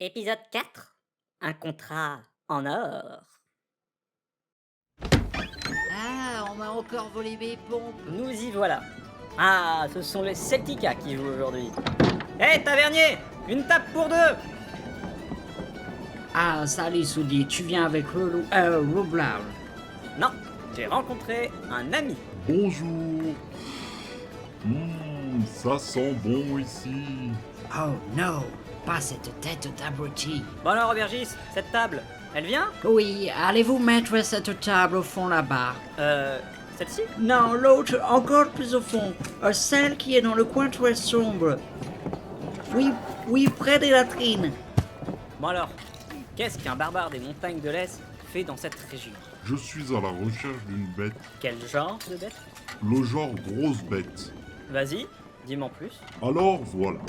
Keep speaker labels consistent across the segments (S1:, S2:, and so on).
S1: Épisode 4. Un contrat en or.
S2: Ah, on m'a encore volé mes pompes.
S1: Nous y voilà. Ah, ce sont les Celtica qui jouent aujourd'hui. Hé, tavernier, une tape pour deux.
S2: Ah, salut Soudi, tu viens avec Roublard.
S1: Non, j'ai rencontré un ami.
S3: Bonjour. Ça sent bon ici.
S2: Oh non, pas cette tête d'abruti.
S1: Bon alors, Aubergis, cette table, elle vient?
S2: Oui, allez-vous mettre cette table au fond là-bas?
S1: Celle-ci?
S2: Non, l'autre, encore plus au fond. Celle qui est dans le coin très sombre. Oui, oui, près des latrines.
S1: Bon alors, qu'est-ce qu'un barbare des montagnes de l'Est fait dans cette région?
S3: Je suis à la recherche d'une bête.
S1: Quel genre de bête?
S3: Le genre grosse bête.
S1: Vas-y, dis-moi en plus.
S3: Alors voilà.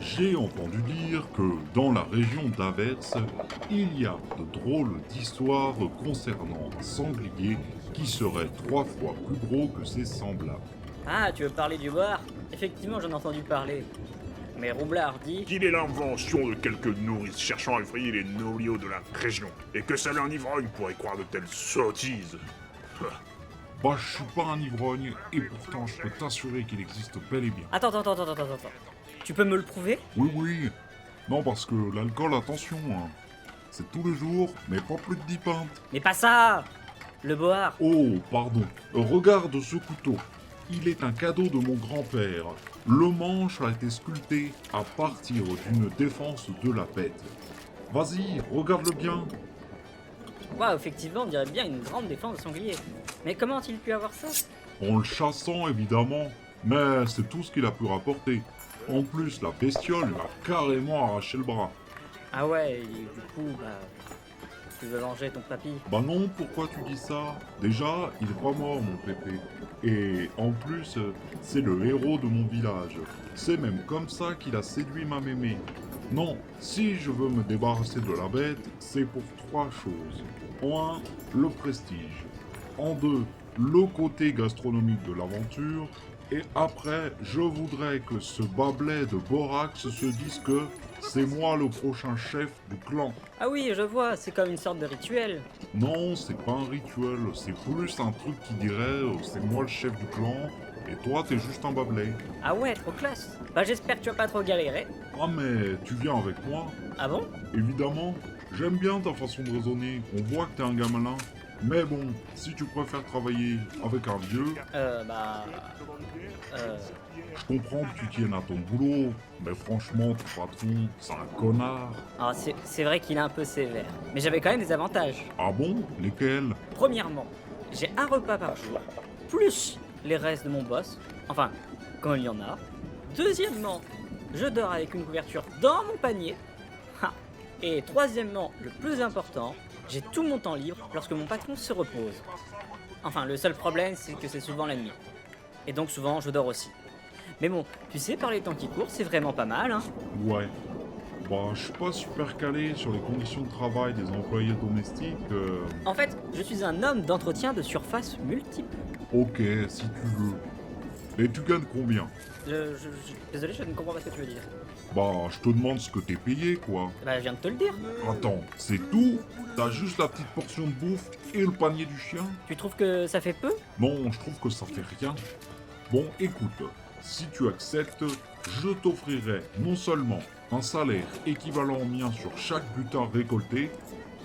S3: J'ai entendu dire que dans la région d'Avers, il y a de drôles d'histoires concernant un sanglier qui serait 3 fois plus gros que ses semblables.
S1: Ah, tu veux parler du boire? Effectivement, j'en ai entendu parler. Mais Roublard dit...
S4: Qu'il est l'invention de quelques nourrices cherchant à effrayer les nobliaux de la région, et que seul un ivrogne pourrait croire de telles sottises.
S3: Bah, je suis pas un ivrogne, et pourtant je peux t'assurer qu'il existe bel et bien.
S1: Attends. Tu peux me le prouver?
S3: Oui. Non, parce que l'alcool, attention, hein. C'est tous les jours, mais pas plus de 10 pintes.
S1: Mais pas ça! Le boire.
S3: Oh, pardon. Regarde ce couteau. Il est un cadeau de mon grand-père. Le manche a été sculpté à partir d'une défense de la bête. Vas-y, regarde-le bien.
S1: Waouh, effectivement, on dirait bien une grande défense de sanglier. Mais comment a-t-il pu avoir ça?
S3: En le chassant, évidemment. Mais c'est tout ce qu'il a pu rapporter. En plus, la bestiole lui a carrément arraché le bras.
S1: Ah ouais, et du coup, tu veux venger ton papy?
S3: Bah non, pourquoi tu dis ça? Déjà, il est pas mort, mon pépé. Et en plus, c'est le héros de mon village. C'est même comme ça qu'il a séduit ma mémé. Non, si je veux me débarrasser de la bête, c'est pour 3 choses. En 1, le prestige. En 2, le côté gastronomique de l'aventure. Et après, je voudrais que ce bablet de Borax se dise que c'est moi le prochain chef du clan.
S1: Ah oui, je vois, c'est comme une sorte de rituel.
S3: Non, c'est pas un rituel, c'est plus un truc qui dirait c'est moi le chef du clan et toi t'es juste un bablet.
S1: Ah ouais, trop classe. Bah j'espère que tu vas pas trop galérer.
S3: Ah mais tu viens avec moi?
S1: Ah bon?
S3: Évidemment, j'aime bien ta façon de raisonner, on voit que t'es un gars malin. Mais bon, si tu préfères travailler avec un vieux, je comprends que tu tiennes à ton boulot, mais franchement ton patron, c'est un connard.
S1: Ah, c'est vrai qu'il est un peu sévère. Mais j'avais quand même des avantages.
S3: Ah bon? Lesquels?
S1: Premièrement, j'ai un repas par jour, plus les restes de mon boss. Enfin, quand il y en a. Deuxièmement, je dors avec une couverture dans mon panier. Ha. Et troisièmement, le plus important, j'ai tout mon temps libre lorsque mon patron se repose. Enfin, le seul problème, c'est que c'est souvent la nuit. Et donc souvent, je dors aussi. Mais bon, tu sais, par les temps qui courent, c'est vraiment pas mal, hein.
S3: Ouais. Bah, je suis pas super calé sur les conditions de travail des employés domestiques.
S1: En fait, je suis un homme d'entretien de surface multiple.
S3: Ok, si tu veux. Et tu gagnes combien?
S1: Désolé, je ne comprends pas ce que tu veux dire.
S3: Bah, je te demande ce que t'es payé, quoi.
S1: Bah, je viens de te le dire.
S3: Attends, c'est tout? T'as juste la petite portion de bouffe et le panier du chien?
S1: Tu trouves que ça fait peu?
S3: Non, je trouve que ça fait rien. Bon, écoute, si tu acceptes, je t'offrirai non seulement un salaire équivalent au mien sur chaque butin récolté,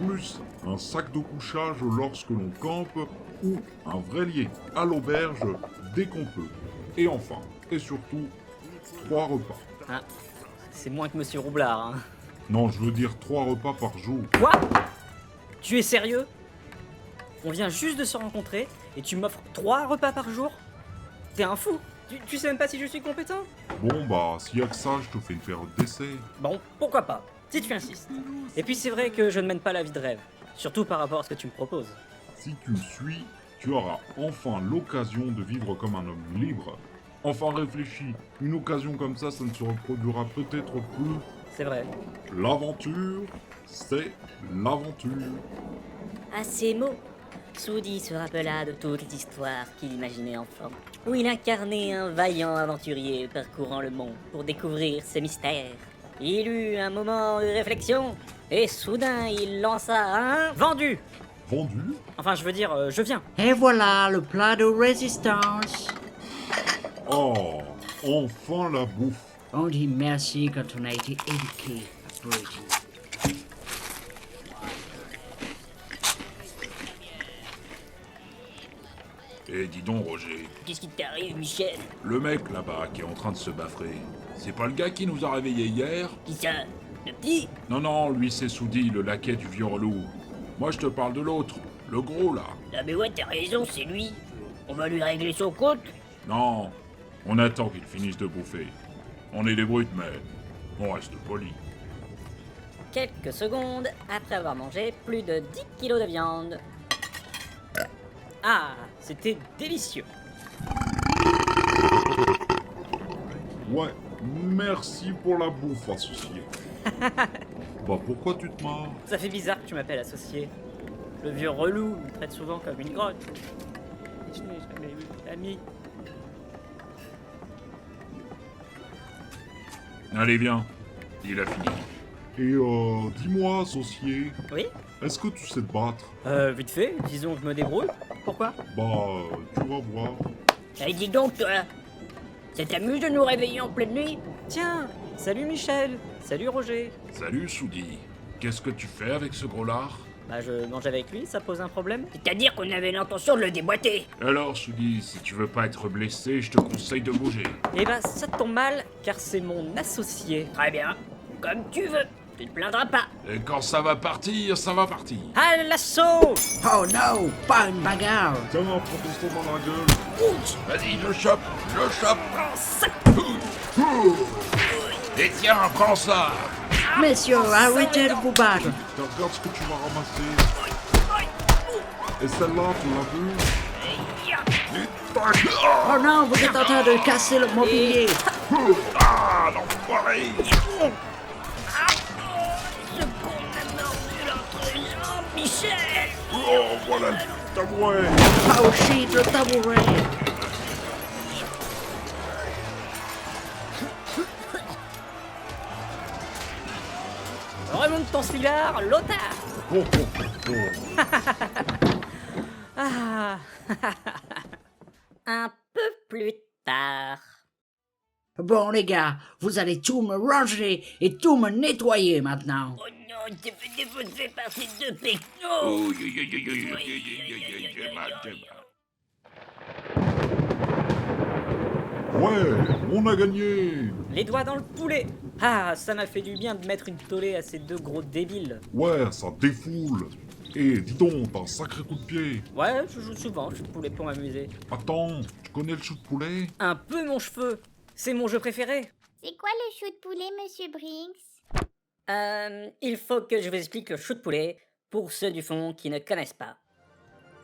S3: plus un sac de couchage lorsque l'on campe, ou un vrai lit à l'auberge dès qu'on peut. Et enfin, et surtout, 3 repas.
S1: Ah, c'est moins que Monsieur Roublard, hein.
S3: Non, je veux dire 3 repas par jour.
S1: Quoi? Tu es sérieux? On vient juste de se rencontrer et tu m'offres 3 repas par jour? T'es un fou. Tu sais même pas si je suis compétent?
S3: Bon bah, s'il y a que ça, je te fais une période d'essai.
S1: Bon, pourquoi pas, si tu insistes. Et puis c'est vrai que je ne mène pas la vie de rêve, surtout par rapport à ce que tu me proposes.
S3: Si tu me suis, tu auras enfin l'occasion de vivre comme un homme libre. Enfin réfléchis, une occasion comme ça ne se reproduira peut-être plus.
S1: C'est vrai.
S3: L'aventure, c'est l'aventure.
S1: À ces mots, Soudi se rappela de toutes les histoires qu'il imaginait enfant, où il incarnait un vaillant aventurier parcourant le monde pour découvrir ses mystères.
S5: Il eut un moment de réflexion, et soudain il lança un...
S1: Vendu.
S3: Vendu?
S1: Enfin, je veux dire, je viens.
S2: Et voilà le plat de résistance.
S3: Oh, enfin la bouffe.
S2: On dit merci quand on a été éduqué à Britain.
S4: Eh, dis donc, Roger,
S5: Qu'est-ce qui t'arrive, Michel?
S4: le mec là-bas qui est en train de se baffrer, c'est pas le gars qui nous a réveillés hier?
S5: Qui ça? Le petit?
S4: Non, non, lui c'est Soudi, le laquais du vieux relou. Moi je te parle de l'autre, le gros là.
S5: Ah mais ouais, t'as raison, c'est lui. On va lui régler son compte.
S4: Non, on attend qu'il finisse de bouffer. On est des brutes, mais on reste polis.
S5: Quelques secondes après avoir mangé plus de 10 kilos de viande.
S1: Ah, c'était délicieux.
S3: Ouais, merci pour la bouffe, associé. Bah pourquoi tu te marres?
S1: Ça fait bizarre que tu m'appelles associé. Le vieux relou me traite souvent comme une grotte. Je n'ai jamais eu d'amis.
S4: Allez, viens, il a fini.
S3: Et dis-moi, associé,
S1: Oui?
S3: est-ce que tu sais te battre?
S1: Vite fait, disons que je me débrouille. Pourquoi?
S3: Bah, tu vas voir.
S5: Eh, dis donc, toi. Ça t'amuse de nous réveiller en pleine nuit?
S1: Tiens, salut Michel. Salut Roger.
S4: Salut Soudi, qu'est-ce que tu fais avec ce gros lard?
S1: Bah je mange avec lui, ça pose un problème?
S5: C'est-à-dire qu'on avait l'intention de le déboîter.
S4: Alors Soudi, si tu veux pas être blessé, je te conseille de bouger.
S1: Eh bah ça tombe mal, car c'est mon associé.
S5: Très bien. Comme tu veux. Tu te plaindras pas.
S4: Et quand ça va partir, ça va partir.
S1: À l'assaut!
S2: Oh non, pas une bagarre.
S3: Tiens, prends ton dans la gueule.
S4: Vas-y, le chope, le chope.
S1: Prends ça!
S4: Et tiens, prends ça.
S2: Messieurs, arrêtez de vous battre.
S3: Tiens, regarde ce que tu vas ramasser. Et celle-là, tu l'as vue?
S2: Oh non, vous êtes en train de casser le mobilier.
S4: Ah, l'enfoiré.
S5: Ce con m'a mordu l'entrejambe, Michel.
S3: Oh, voilà le tabouret.
S2: Oh shit, le tabouret.
S1: Remonte ton cigare, Lothar!
S3: Oh, oh, oh.
S1: Ah!
S5: Un peu plus tard.
S2: Bon les gars, vous allez tout me ranger et tout me nettoyer maintenant.
S5: Oh non, t'es fait défoncer par ces deux pecnos.
S4: Oh, j'ai mal, j'ai mal.
S3: Ouais, on a gagné.
S1: Les doigts dans le poulet! Ah, ça m'a fait du bien de mettre une tollée à ces deux gros débiles.
S3: Ouais, ça défoule. Et dis donc, t'as un sacré coup de pied.
S1: Ouais, je joue souvent, je de poulet pour m'amuser.
S3: Attends, tu connais le chou de poulet?
S1: Un peu mon cheveu! C'est mon jeu préféré!
S6: C'est quoi le chou de poulet, monsieur Brinks?
S5: Il faut que je vous explique le shoot poulet pour ceux du fond qui ne connaissent pas.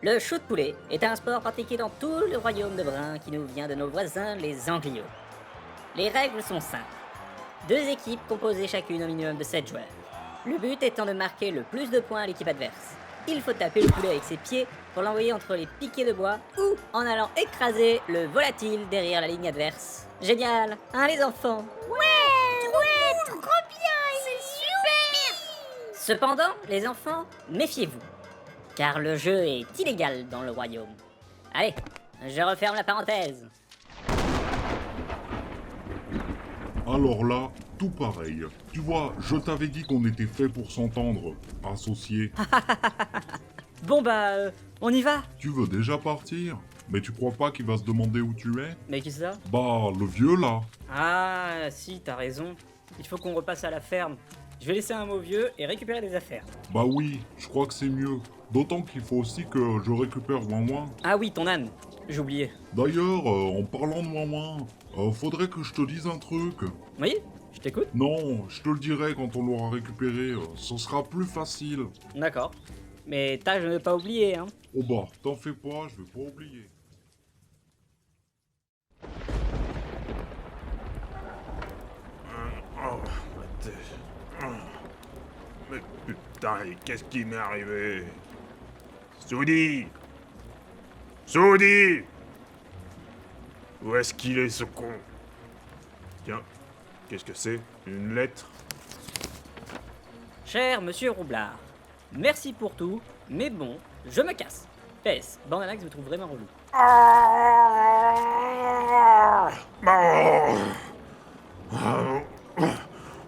S5: Le shoot poulet est un sport pratiqué dans tout le royaume de Brun qui nous vient de nos voisins les Angliots. Les règles sont simples. 2 équipes composées chacune au minimum de 7 joueurs. Le but étant de marquer le plus de points à l'équipe adverse. Il faut taper le poulet avec ses pieds pour l'envoyer entre les piquets de bois ou en allant écraser le volatile derrière la ligne adverse. Génial, hein les enfants?
S6: Ouais, trop bien, il est super!
S5: Cependant, les enfants, méfiez-vous, car le jeu est illégal dans le royaume. Allez, je referme la parenthèse.
S3: Alors là, tout pareil. Tu vois, je t'avais dit qu'on était fait pour s'entendre, associé.
S1: Bon bah, on y va!
S3: Tu veux déjà partir? Mais tu crois pas qu'il va se demander où tu es?
S1: Mais qui ça?
S3: Bah, le vieux là.
S1: Ah, si, t'as raison. Il faut qu'on repasse à la ferme. Je vais laisser un mot vieux et récupérer des affaires.
S3: Bah oui, je crois que c'est mieux. D'autant qu'il faut aussi que je récupère Ouin.
S1: Ah oui, ton âne. J'ai oublié.
S3: D'ailleurs, en parlant de Ouin, faudrait que je te dise un truc.
S1: Oui? Je t'écoute?
S3: Non, je te le dirai quand on l'aura récupéré, ce sera plus facile.
S1: D'accord. Mais tâche de ne pas oublier, hein.
S3: Oh bah, t'en fais pas, je vais pas oublier.
S4: Oh, ma tête. Oh. Mais putain, qu'est-ce qui m'est arrivé? Soudi! Soudi! Où est-ce qu'il est, ce con? Tiens, qu'est-ce que c'est? Une lettre?
S1: Cher monsieur Roublard, merci pour tout, mais bon, je me casse. PS, Bandanax me trouve vraiment relou.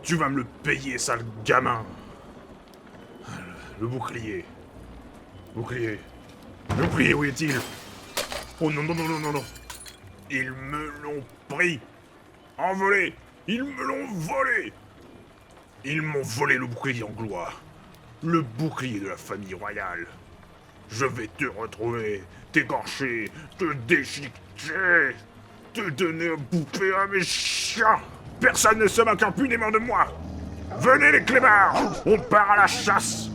S4: Tu vas me le payer, sale gamin. Le bouclier. Bouclier. Le bouclier, où est-il? Oh non, non, non, non, non, non. Ils me l'ont pris. Envolé. Ils me l'ont volé. Ils m'ont volé le bouclier en gloire. Le bouclier de la famille royale. Je vais te retrouver, t'écorcher, te déchiqueter, te donner à bouffer à mes chiens. Personne ne se moque impunément de moi. Venez les clébards, on part à la chasse.